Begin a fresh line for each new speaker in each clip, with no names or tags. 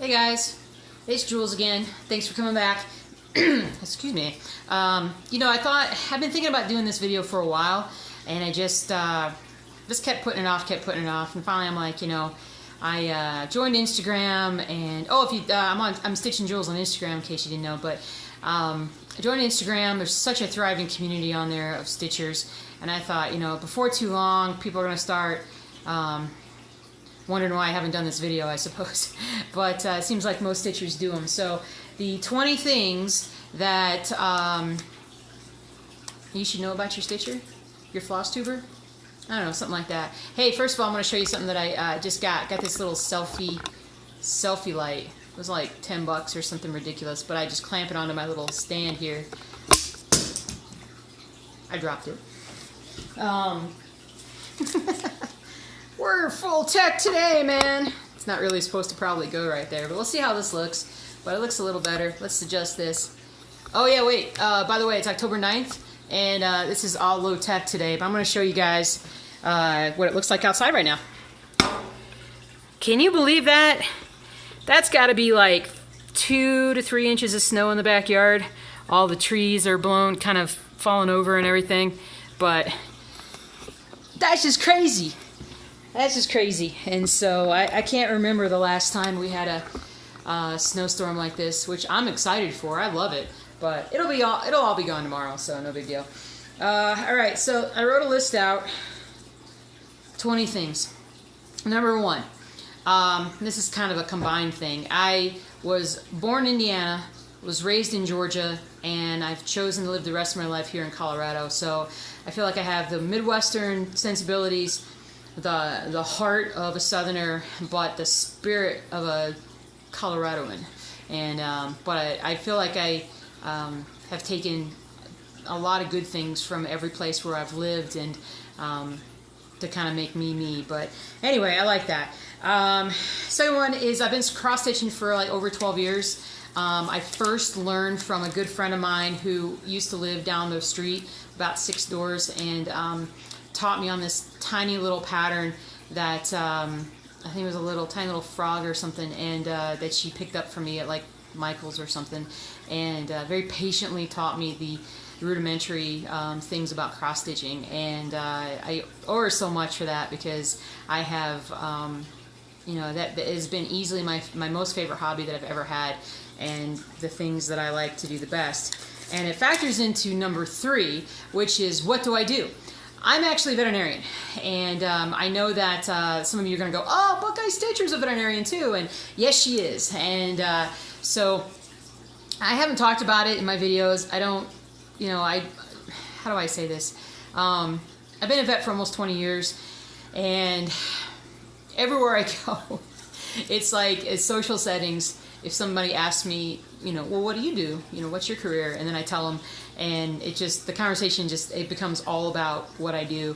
Hey guys, it's Jules again. Thanks for coming back. Excuse me. I've been thinking about doing this video for a while, and I just kept putting it off, and finally I'm like, I joined Instagram, and I'm Stitching Jules on Instagram in case you didn't know, but I joined Instagram. There's such a thriving community on there of stitchers, and I thought, before too long, people are going to start wondering why I haven't done this video, I suppose. But it seems like most stitchers do them. So the 20 things that you should know about your stitcher, your floss tuber. I don't know, something like that. Hey, first of all, I'm going to show you something that I just got. Got this little selfie light. It was like $10 or something ridiculous, but I just clamp it onto my little stand here. I dropped it. We're full tech today, man. It's not really supposed to probably go right there, but we'll see how this looks. But it looks a little better. Let's adjust this. Oh yeah, wait. By the way, it's October 9th, and this is all low tech today, but I'm going to show you guys what it looks like outside right now. Can you believe that? That's got to be like 2 to 3 inches of snow in the backyard. All the trees are blown, kind of falling over and everything, but that's just crazy. That's just crazy. And so I can't remember the last time we had a snowstorm like this, which I'm excited for. I love it, but it'll all be gone tomorrow, so no big deal. All right, so I wrote a list out. 20 things. Number 1. This is kind of a combined thing. I was born in Indiana, was raised in Georgia, and I've chosen to live the rest of my life here in Colorado. So I feel like I have the Midwestern sensibilities, the heart of a Southerner, but the spirit of a Coloradoan. And but I feel like I have taken a lot of good things from every place where I've lived, and to kind of make me. But anyway, I like that. Second one is I've been cross-stitching for like over 12 years. I first learned from a good friend of mine who used to live down the street about 6 doors, and taught me on this tiny little pattern that I think it was a tiny little frog or something, and that she picked up for me at like Michael's or something, and very patiently taught me the rudimentary things about cross stitching, and I owe her so much for that, because I have that has been easily my most favorite hobby that I've ever had, and the things that I like to do the best. And it factors into number 3, which is, what do I do? I'm actually a veterinarian, and I know that some of you are going to go, oh, Buckeye Stitcher's a veterinarian too, and yes, she is. And so I haven't talked about it in my videos. I don't, how do I say this? I've been a vet for almost 20 years, and everywhere I go, it's like, in social settings, if somebody asks me, well, what do you do? What's your career? And then I tell them, and the conversation it becomes all about what I do.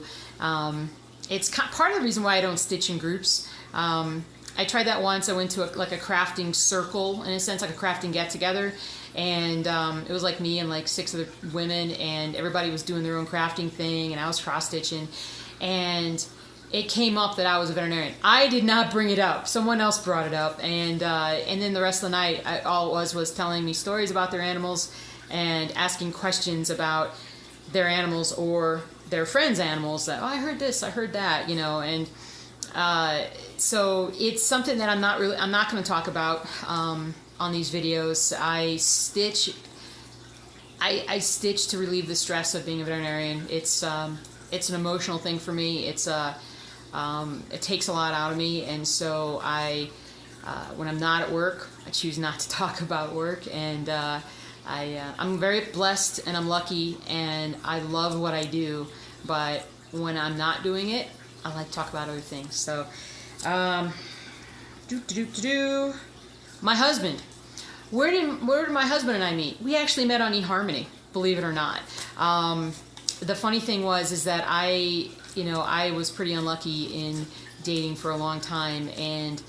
It's part of the reason why I don't stitch in groups. I tried that once. I went to a crafting circle, in a sense, like a crafting get-together, and it was like me and like 6 other women, and everybody was doing their own crafting thing, and I was cross-stitching, and it came up that I was a veterinarian. I did not bring it up. Someone else brought it up, and then the rest of the night, all it was telling me stories about their animals and asking questions about their animals or their friends' animals. That, oh, I heard this, I heard that, and so it's something that I'm not going to talk about on these videos. I stitch to relieve the stress of being a veterinarian. It's an emotional thing for me. It takes a lot out of me, and so when I'm not at work, I choose not to talk about work, and I'm very blessed, and I'm lucky, and I love what I do, but when I'm not doing it, I like to talk about other things. So, my husband. Where did my husband and I meet? We actually met on eHarmony, believe it or not. The funny thing is that I was pretty unlucky in dating for a long time, and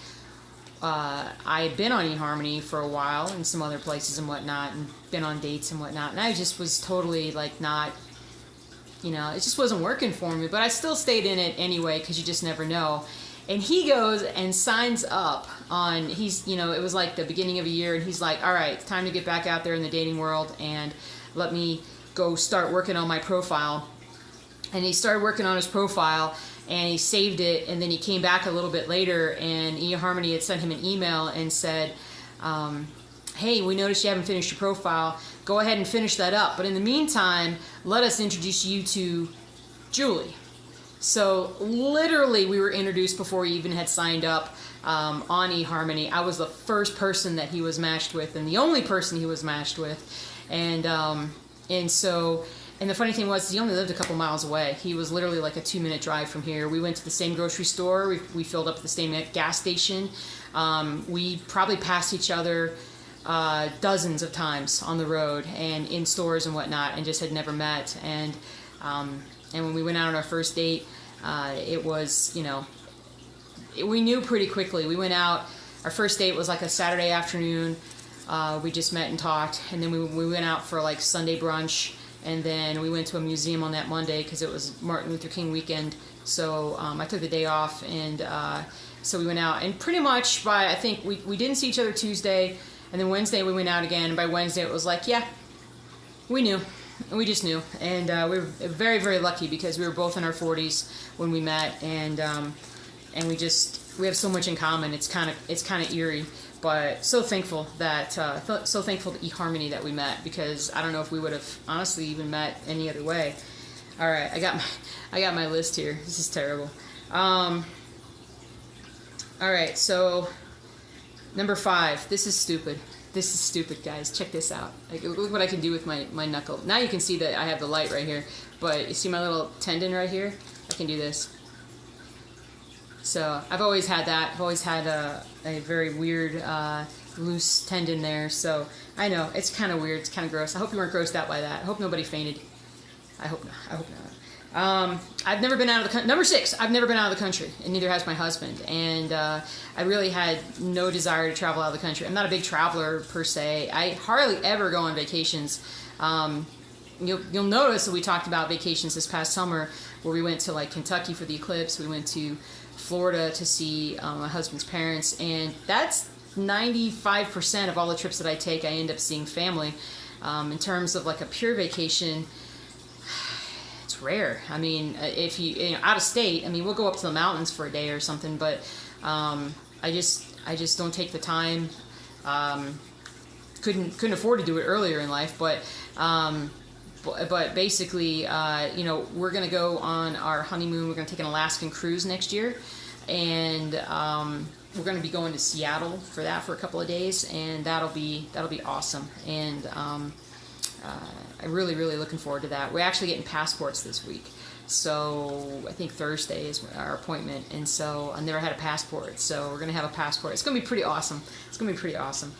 I had been on eHarmony for a while and some other places and whatnot, and been on dates and whatnot, and I just was totally like not, it just wasn't working for me, but I still stayed in it anyway, because you just never know. And he goes and signs up on, it was like the beginning of a year, and he's like, all right, it's time to get back out there in the dating world and let me go start working on my profile. And he started working on his profile, and he saved it, and then he came back a little bit later, and eHarmony had sent him an email and said, hey, we noticed you haven't finished your profile. Go ahead and finish that up. But in the meantime, let us introduce you to Julie. So literally we were introduced before he even had signed up on eHarmony. I was the first person that he was matched with, and the only person he was matched with. And the funny thing was, he only lived a couple miles away. He was literally like a 2-minute drive from here. We went to the same grocery store. We filled up at the same gas station. We probably passed each other dozens of times on the road and in stores and whatnot, and just had never met. And when we went out on our first date, it was, we knew pretty quickly. We went out, our first date was like a Saturday afternoon. We just met and talked, and then we went out for like Sunday brunch, and then we went to a museum on that Monday because it was Martin Luther King weekend. So I took the day off, and so we went out, and pretty much by, I think we didn't see each other Tuesday, and then Wednesday we went out again, and by Wednesday it was like, yeah, we knew. And we just knew, and we were very, very lucky because we were both in our 40s when we met, and we have so much in common. It's kind of eerie, but so thankful to eHarmony that we met, because I don't know if we would have honestly even met any other way. All right, I got my list here. This is terrible. All right, so number 5. This is stupid. This is stupid, guys. Check this out. Like, look what I can do with my knuckle. Now you can see that I have the light right here, but you see my little tendon right here? I can do this. So I've always had that. I've always had a very weird loose tendon there. So I know it's kind of weird. It's kind of gross. I hope you weren't grossed out by that. I hope nobody fainted. I hope not. I hope not. I've never been out of the country. Number 6, I've never been out of the country, and neither has my husband. And I really had no desire to travel out of the country. I'm not a big traveler per se. I hardly ever go on vacations. You'll notice that we talked about vacations this past summer, where we went to like Kentucky for the eclipse. We went to Florida to see my husband's parents, and that's 95% of all the trips that I take. I end up seeing family. In terms of like a pure vacation, it's rare. I mean, if you out of state, I mean, we'll go up to the mountains for a day or something, but I just don't take the time. Couldn't afford to do it earlier in life, but basically, we're gonna go on our honeymoon. We're gonna take an Alaskan cruise next year, and we're gonna be going to Seattle for that for a couple of days, and that'll be awesome. And I'm really, really looking forward to that. We're actually getting passports this week. So I think Thursday is our appointment. And so I never had a passport. So we're going to have a passport. It's going to be pretty awesome. It's going to be pretty awesome.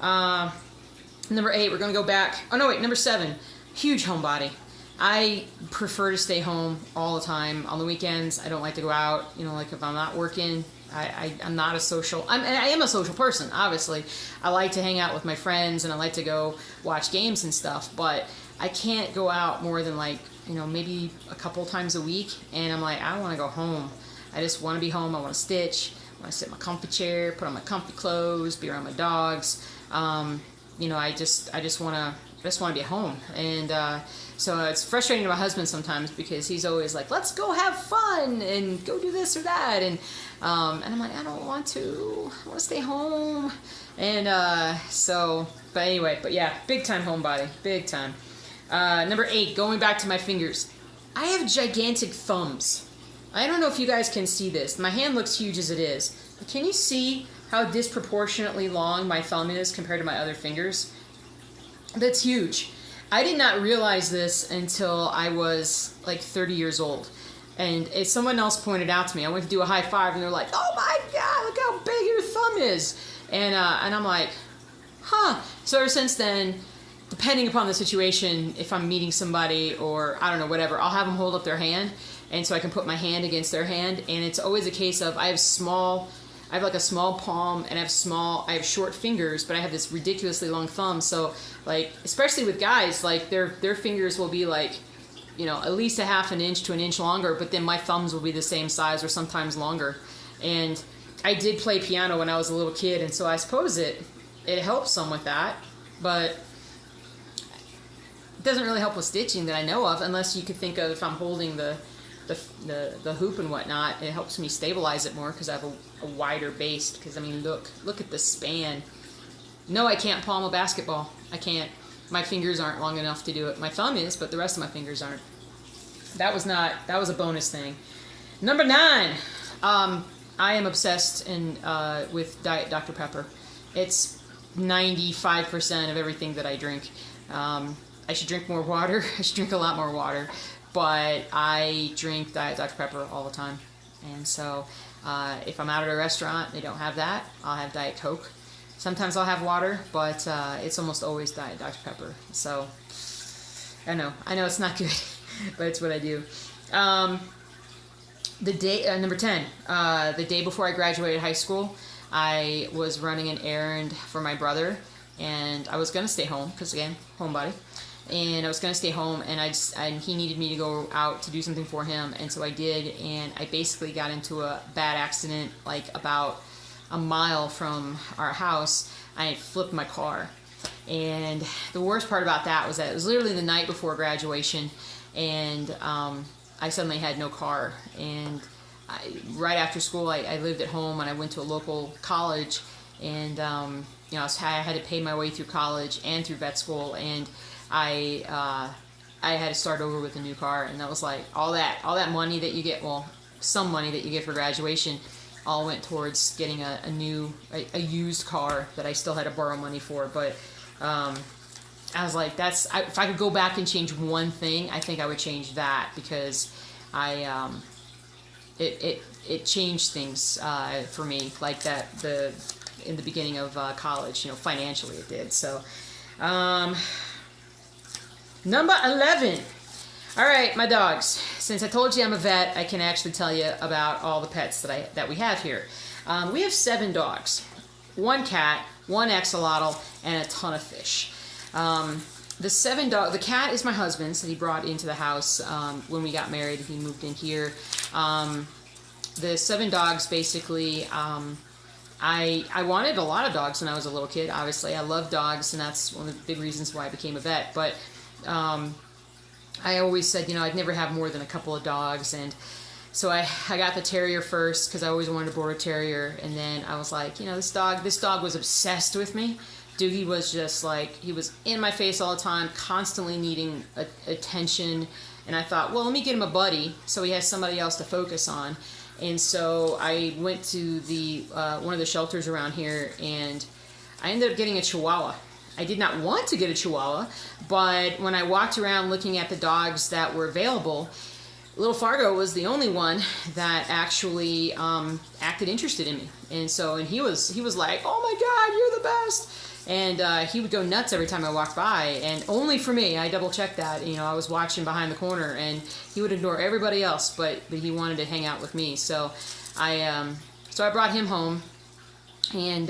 Number 8, we're going to go back. Oh, no, wait, number 7, huge homebody. I prefer to stay home all the time. On the weekends, I don't like to go out. Like if I'm not working, I'm not a social... I am a social person, obviously. I like to hang out with my friends, and I like to go watch games and stuff, but I can't go out more than maybe a couple times a week, and I'm like, I want to go home. I just want to be home. I want to stitch. I want to sit in my comfy chair, put on my comfy clothes, be around my dogs. I just want to be at home. And so it's frustrating to my husband sometimes, because he's always like, let's go have fun and go do this or that. And I'm like, I don't want to. I want to stay home. And but yeah, big time homebody. Big time. Number 8, going back to my fingers. I have gigantic thumbs. I don't know if you guys can see this. My hand looks huge as it is. But can you see how disproportionately long my thumb is compared to my other fingers? That's huge. I did not realize this until I was like 30 years old. And someone else pointed out to me. I went to do a high five, and they're like, oh my God, look how big your thumb is. And I'm like, huh. So ever since then, depending upon the situation, if I'm meeting somebody or I don't know, whatever, I'll have them hold up their hand, and so I can put my hand against their hand. And it's always a case of I have like a small palm, and I have short fingers, but I have this ridiculously long thumb. So like, especially with guys, like their fingers will be like, at least a half an inch to an inch longer, but then my thumbs will be the same size or sometimes longer. And I did play piano when I was a little kid, and so I suppose it helps some with that, but it doesn't really help with stitching that I know of, unless you could think of if I'm holding the hoop and whatnot, it helps me stabilize it more because I have a wider base. Because I mean, look at the span. No, I can't palm a basketball. I can't. My fingers aren't long enough to do it. My thumb is, but the rest of my fingers aren't. That was a bonus thing. Number 9. I am obsessed with Diet Dr. Pepper. It's 95% of everything that I drink. I should drink more water. I should drink a lot more water. But I drink Diet Dr. Pepper all the time. And so if I'm out at a restaurant, they don't have that, I'll have Diet Coke. Sometimes I'll have water, but it's almost always Diet Dr. Pepper. So I know it's not good, but it's what I do. Number 10, the day before I graduated high school, I was running an errand for my brother, and I was going to stay home because, again, homebody. And I was going to stay home, and he needed me to go out to do something for him, and so I did, and I basically got into a bad accident like about a mile from our house. I flipped my car, and the worst part about that was that it was literally the night before graduation, and I suddenly had no car, and right after school I lived at home, and I went to a local college, and I had to pay my way through college and through vet school, and I had to start over with a new car, and that was like all that money that you get, well, some money that you get for graduation, all went towards getting a used car that I still had to borrow money for. But I was like, if I could go back and change one thing, I think I would change that, because it changed things for me like that in the beginning of college. Financially it did. So number 11. All right, my dogs. Since I told you I'm a vet, I can actually tell you about all the pets that we have here. We have 7 dogs, 1 cat, 1 axolotl, and a ton of fish. The cat is my husband's that he brought into the house when we got married. He moved in here. The 7 dogs, basically, I wanted a lot of dogs when I was a little kid. Obviously, I love dogs, and that's one of the big reasons why I became a vet. But I always said, I'd never have more than a couple of dogs, and so I got the terrier first because I always wanted a border terrier, and then I was like, this dog was obsessed with me. Doogie was just like, he was in my face all the time, constantly needing attention, and I thought, well, let me get him a buddy so he has somebody else to focus on. And so I went to one of the shelters around here, and I ended up getting a Chihuahua. I did not want to get a Chihuahua, but when I walked around looking at the dogs that were available, little Fargo was the only one that actually acted interested in me. And he was like, oh my God, you're the best. And he would go nuts every time I walked by, and only for me. I double checked that. I was watching behind the corner, and he would ignore everybody else, but he wanted to hang out with me. So I brought him home, and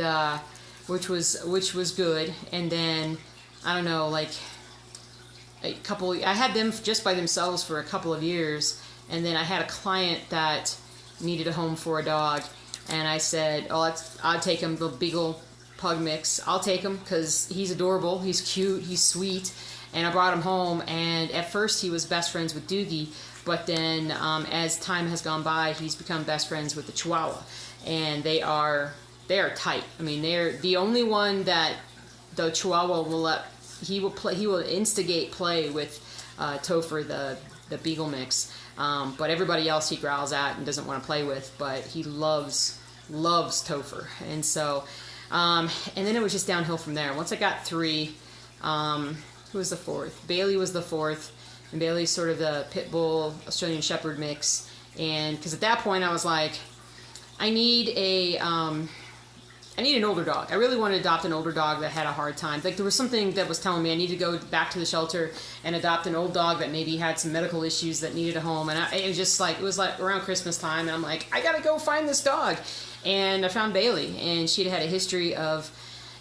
which was good. And then I don't know, like I had them just by themselves for a couple of years, and then I had a client that needed a home for a dog, and I said, oh, I'll take him, the Beagle Pug mix. I'll take him because he's adorable, he's cute, he's sweet. And I brought him home, and at first he was best friends with Doogie, but then as time has gone by, he's become best friends with the Chihuahua, and they are tight. I mean, they're the only one that the Chihuahua he will instigate play with Topher, the Beagle mix, but everybody else he growls at and doesn't want to play with, but he loves Topher. And so and then it was just downhill from there. Once I got 3, who was the 4th? Bailey was the 4th, and Bailey's sort of the pit bull Australian Shepherd mix. And because at that point I was like, I need an older dog. I really wanted to adopt an older dog that had a hard time. Like, there was something that was telling me I need to go back to the shelter and adopt an old dog that maybe had some medical issues that needed a home. And it was like around Christmas time, and I'm like, I gotta go find this dog. And I found Bailey, and she'd had a history of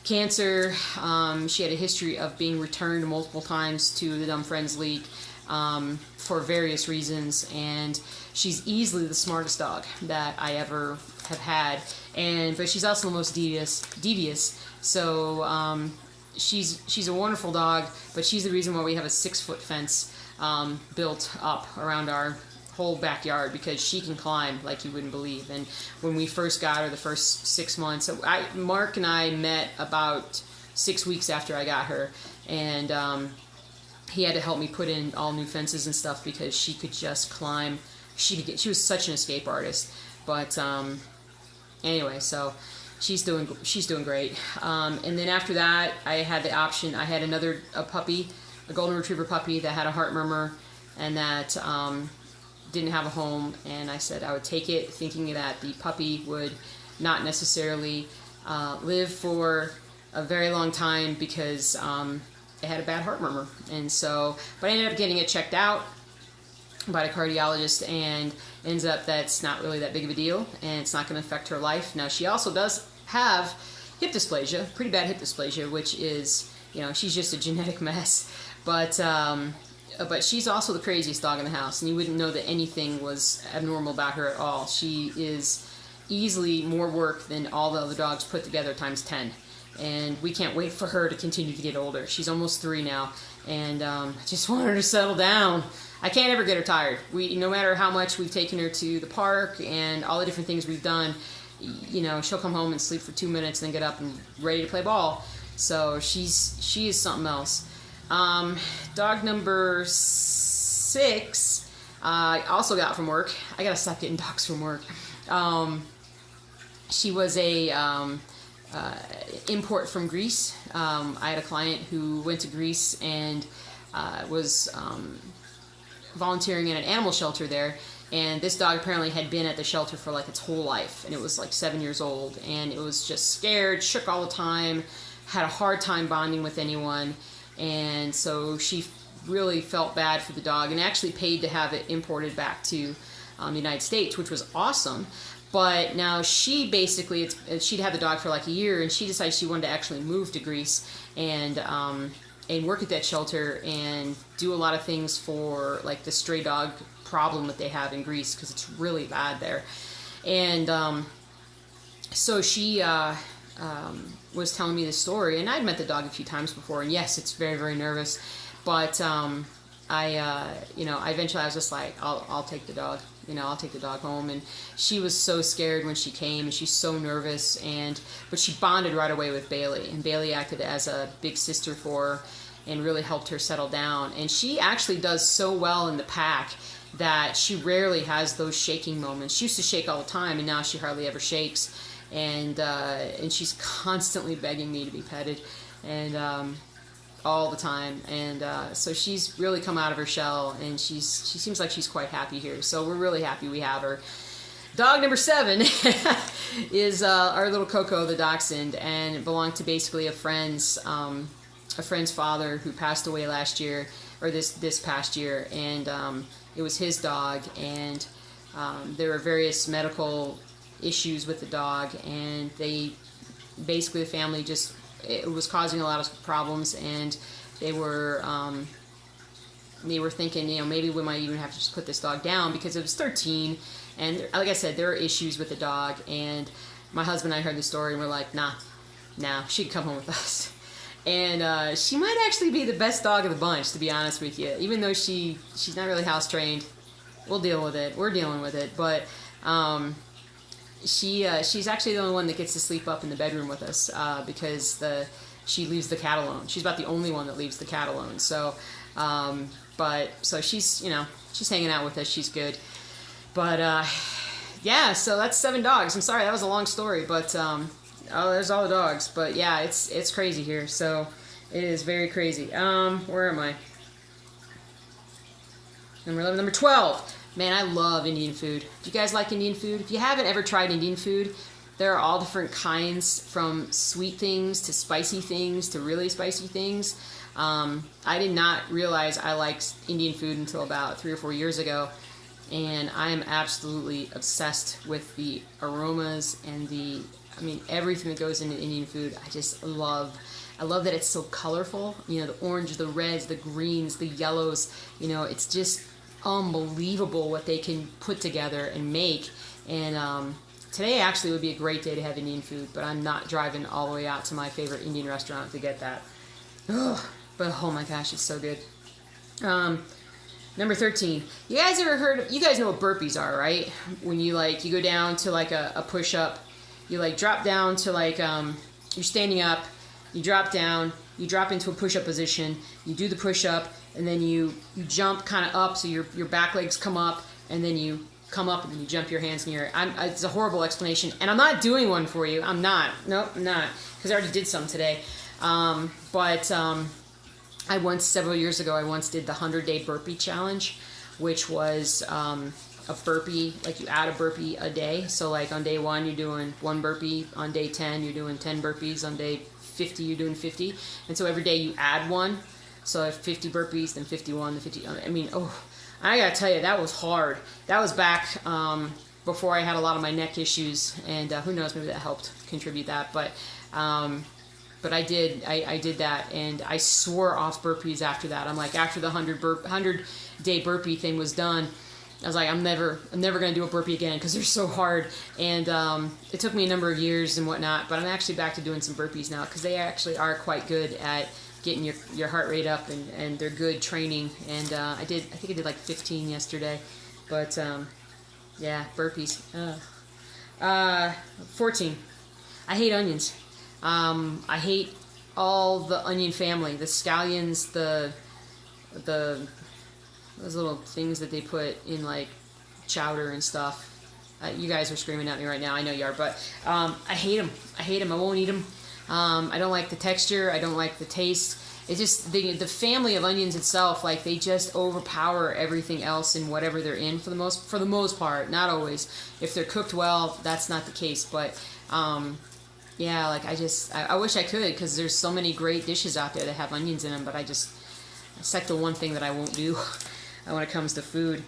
cancer. She had a history of being returned multiple times to the Dumb Friends League for various reasons, and she's easily the smartest dog that I ever have had, but she's also the most devious. So she's a wonderful dog, but she's the reason why we have a 6-foot fence built up around our whole backyard, because she can climb like you wouldn't believe. And when we first got her, the first 6 months, Mark and I met about 6 weeks after I got her, and he had to help me put in all new fences and stuff because she could just climb. She was such an escape artist. But anyway, so she's doing great. And then after that, I had the option. I had a puppy, a golden retriever puppy that had a heart murmur, and that didn't have a home. And I said I would take it, thinking that the puppy would not necessarily live for a very long time because it had a bad heart murmur. And so, but I ended up getting it checked out by a cardiologist, and ends up that's not really that big of a deal, and it's not going to affect her life. Now, she also does have hip dysplasia, pretty bad hip dysplasia, which is, she's just a genetic mess. But she's also the craziest dog in the house, and you wouldn't know that anything was abnormal about her at all. She is easily more work than all the other dogs put together times 10. And we can't wait for her to continue to get older. She's almost 3 now, and I just want her to settle down. I can't ever get her tired. No matter how much we've taken her to the park and all the different things we've done, she'll come home and sleep for 2 minutes and then get up and ready to play ball. So she is something else. Dog number 6, I also got from work. I gotta stop getting dogs from work. She was a import from Greece. I had a client who went to Greece and was volunteering in an animal shelter there, and this dog apparently had been at the shelter for like its whole life, and it was like 7 years old, and it was just scared, shook all the time, had a hard time bonding with anyone. And so she really felt bad for the dog and actually paid to have it imported back to the United States, which was awesome. But now she basically, she'd had the dog for like a year, and she decided she wanted to actually move to Greece and work at that shelter and do a lot of things for like the stray dog problem that they have in Greece, because it's really bad there. And so she was telling me the story, and I'd met the dog a few times before, and yes, it's very, very nervous. But eventually I was just like, I'll take the dog. I'll take the dog home. And she was so scared when she came, and she's so nervous. But she bonded right away with Bailey, and Bailey acted as a big sister for her and really helped her settle down. And she actually does so well in the pack that she rarely has those shaking moments. She used to shake all the time, and now she hardly ever shakes. And she's constantly begging me to be petted, and all the time. And so she's really come out of her shell, and she seems like she's quite happy here. So we're really happy we have her. Dog number 7 is our little Coco, the dachshund, and it belonged to basically a friend's father who passed away last year, or this past year, and it was his dog, and there were various medical issues with the dog, and the family it was causing a lot of problems, and they were thinking, maybe we might even have to just put this dog down, because it was 13, and like I said, there are issues with the dog. And my husband and I heard the story, and we're like, nah, she'd come home with us. And she might actually be the best dog of the bunch, to be honest with you, even though she's not really house trained. We'll deal with it. We're dealing with it, but she's actually the only one that gets to sleep up in the bedroom with us, because she leaves the cat alone. She's about the only one that leaves the cat alone. So, so she's hanging out with us. She's good. But yeah, so that's 7 dogs. I'm sorry, that was a long story, but there's all the dogs. But yeah, it's crazy here. So it is very crazy. Where am I? Number 11, number 12. Man, I love Indian food. Do you guys like Indian food? If you haven't ever tried Indian food, there are all different kinds, from sweet things to spicy things to really spicy things. I did not realize I liked Indian food until about 3 or 4 years ago, and I am absolutely obsessed with the aromas and everything that goes into Indian food. I love that it's so colorful. The orange, the reds, the greens, the yellows. It's just unbelievable what they can put together and make. And today actually would be a great day to have Indian food, but I'm not driving all the way out to my favorite Indian restaurant to get that. Ugh, but oh my gosh, it's so good. Number 13. You guys ever heard? You guys know what burpees are, right? When you go down to like a push up, you like drop down to like you're standing up, you drop down, you drop into a push up position, you do the push up, and then you jump kind of up, so your back legs come up, and then you come up and then you jump your hands in your. It's a horrible explanation, and I'm not doing one for you. I'm not. Nope, I'm not, because I already did some today. Several years ago, I once did the 100-day burpee challenge, which was a burpee, like you add a burpee a day. So like on day 1, you're doing 1 burpee. On day 10, you're doing 10 burpees. On day 50, you're doing 50. And so every day you add 1. So if 50 burpees, then 51, then 50. I mean, I gotta tell you, that was hard. That was back before I had a lot of my neck issues, and who knows, maybe that helped contribute that. But I did that, and I swore off burpees after that. I'm like, after the 100-day burpee thing was done, I was like, I'm never gonna do a burpee again because they're so hard. And it took me a number of years and whatnot, but I'm actually back to doing some burpees now because they actually are quite good at getting your heart rate up, and they're good training. And I think I did like 15 yesterday, but yeah, burpees. 14. I hate onions. I hate all the onion family, the scallions, those little things that they put in like chowder and stuff. You guys are screaming at me right now. I know you are, but I hate them. I hate them. I won't eat them. I don't like the texture. I don't like the taste. It's just the family of onions itself. Like they just overpower everything else in whatever they're in for the most part. Not always. If they're cooked well, that's not the case. But yeah, like I wish I could, because there's so many great dishes out there that have onions in them. But it's like the one thing that I won't do when it comes to food.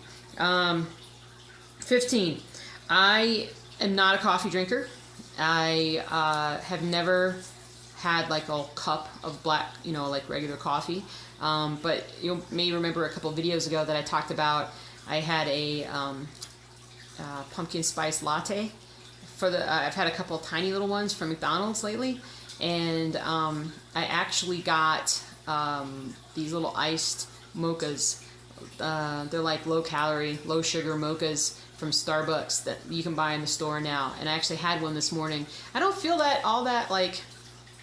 15. I am not a coffee drinker. I have never had like a cup of black, like regular coffee. But you may remember a couple of videos ago that I talked about, I had a pumpkin spice latte. I've had a couple of tiny little ones from McDonald's lately. And I actually got these little iced mochas. They're like low calorie, low sugar mochas from Starbucks that you can buy in the store now. And I actually had one this morning. I don't feel all that like,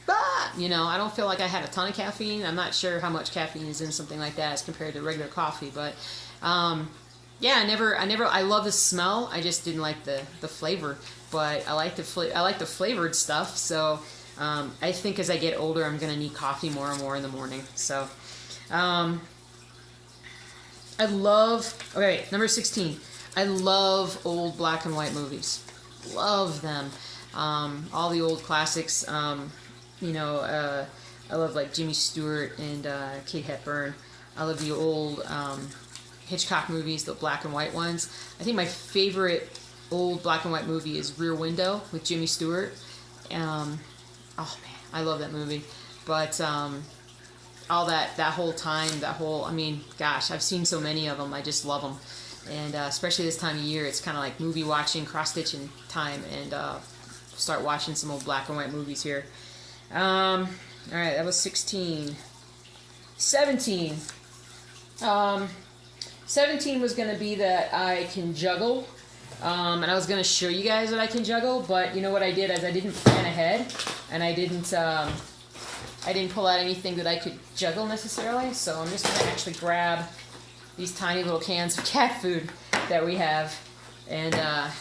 I don't feel like I had a ton of caffeine. I'm not sure how much caffeine is in something like that as compared to regular coffee. But yeah, I love the smell. I just didn't like the flavor. But I like the flavored stuff. So I think as I get older, I'm gonna need coffee more and more in the morning. So I love. Okay, number 16. I love old black and white movies. Love them. All the old classics. I love like Jimmy Stewart and Kate Hepburn. I love the old Hitchcock movies, the black and white ones. I think my favorite old black and white movie is Rear Window with Jimmy Stewart. Oh man, I love that movie. But all that whole time, gosh, I've seen so many of them. I just love them. And especially this time of year, it's kind of like movie watching, cross-stitching time, and start watching some old black and white movies here. All right, that was 16. 17. 17 was going to be that I can juggle. And I was going to show you guys that I can juggle, but you know what I did is I didn't plan ahead, and I didn't pull out anything that I could juggle necessarily. So I'm just going to actually grab these tiny little cans of cat food that we have, and let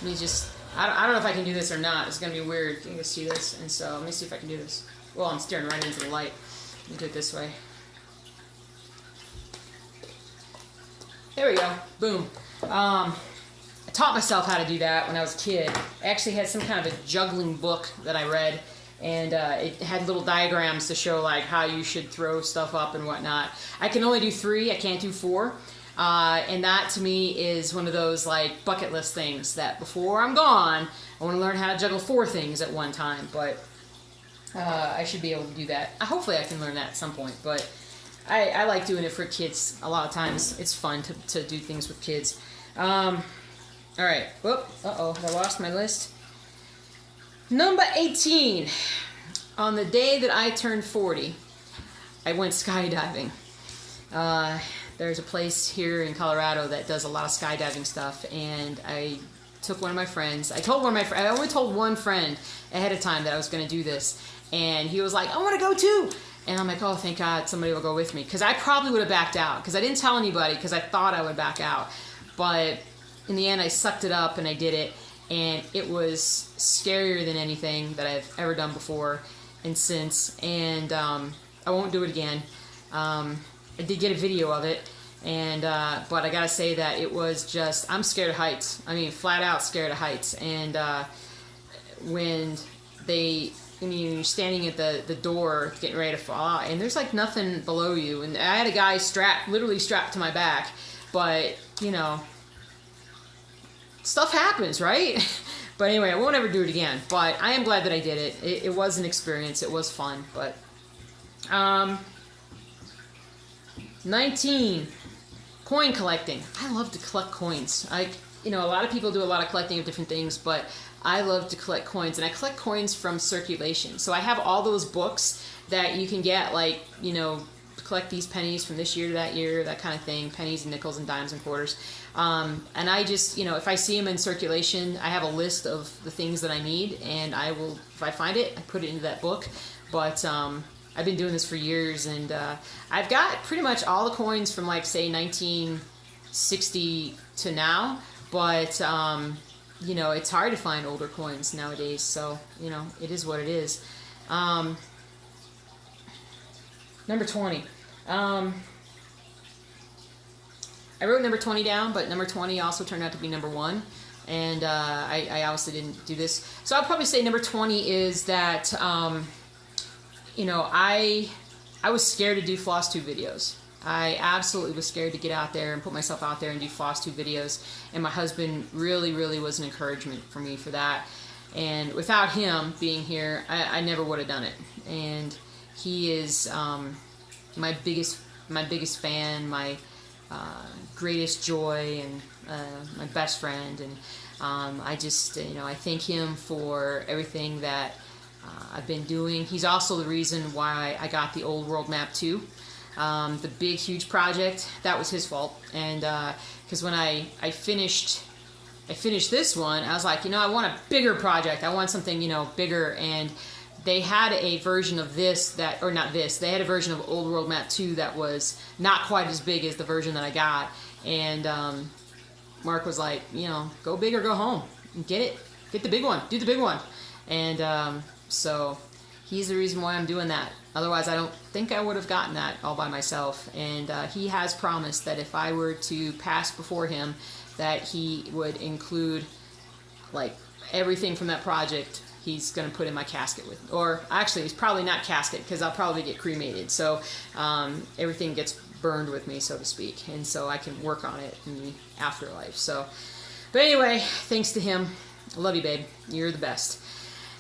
me just. I don't know if I can do this or not. It's going to be weird. You can see this, and so let me see if I can do this. Well, I'm staring right into the light. Let me do it this way. There we go. Boom. I taught myself how to do that when I was a kid. I actually had some kind of a juggling book that I read, and it had little diagrams to show like how you should throw stuff up and whatnot. I can only do 3. I can't do 4. And that to me is one of those like bucket list things that before I'm gone, I want to learn how to juggle 4 things at one time. But I should be able to do that. Hopefully I can learn that at some point. But I like doing it for kids a lot of times. It's fun to do things with kids. All right. Whoop. Uh-oh. I lost my list. Number 18. On the day that I turned 40, I went skydiving. There's a place here in Colorado that does a lot of skydiving stuff, and I took one of my friends. I only told one friend ahead of time that I was going to do this, and he was like, I want to go too. And I'm like, oh, thank God somebody will go with me, because I probably would have backed out, because I didn't tell anybody, because I thought I would back out. But in the end, I sucked it up and I did it, and it was scarier than anything that I've ever done before and since, and I won't do it again. I did get a video of it, and but I gotta say that it was just, I'm scared of heights. I mean, flat out scared of heights. And when you're standing at the door getting ready to fall out, and there's like nothing below you, and I had a guy literally strapped to my back, but you know, stuff happens, right? But anyway, I won't ever do it again, but I am glad that I did it. It was an experience. It was fun. But 19, coin collecting. I love to collect coins. A lot of people do a lot of collecting of different things, but I love to collect coins, and I collect coins from circulation. So I have all those books that you can get, like, collect these pennies from this year to that year, that kind of thing, pennies and nickels and dimes and quarters. And I just, if I see them in circulation, I have a list of the things that I need, and I will, if I find it, I put it into that book. But I've been doing this for years, and I've got pretty much all the coins from, like, say, 1960 to now, but it's hard to find older coins nowadays, so it is what it is. Number 20. I wrote number 20 down, but number 20 also turned out to be number 1, and I obviously didn't do this. So I'll probably say number 20 is that, I was scared to do flosstube videos. I absolutely was scared to get out there and put myself out there and do flosstube videos, and my husband really, really was an encouragement for me for that. And without him being here, I never would have done it. And he is my biggest fan, my greatest joy, and my best friend. And I just, I thank him for everything that I've been doing. He's also the reason why I got the Old World Map 2. The big, huge project, that was his fault. And because when I finished this one, I was like, I want a bigger project. I want something, bigger. And they had a version of this they had a version of Old World Map 2 that was not quite as big as the version that I got. And Mark was like, go big or go home. Get the big one. Do the big one. And so he's the reason why I'm doing that. Otherwise, I don't think I would have gotten that all by myself. And he has promised that if I were to pass before him, that he would include, like, everything from that project he's going to put in my casket with. Or actually, it's probably not casket, because I'll probably get cremated. So everything gets burned with me, so to speak. And so I can work on it in the afterlife. So, but anyway, thanks to him. I love you, babe. You're the best.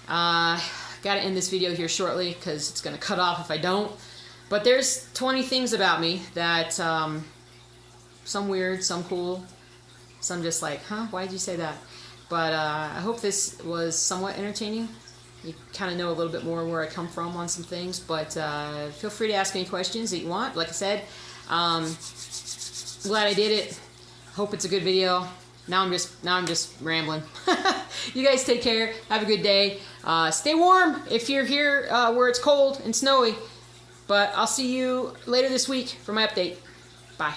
Got to end this video here shortly, because it's going to cut off if I don't. But there's 20 things about me that, some weird, some cool, some just like, huh, why did you say that? But I hope this was somewhat entertaining. You kind of know a little bit more where I come from on some things. But feel free to ask any questions that you want. Like I said, I'm glad I did it. Hope it's a good video. Now I'm just rambling. You guys take care. Have a good day. Stay warm if you're here where it's cold and snowy. But I'll see you later this week for my update. Bye.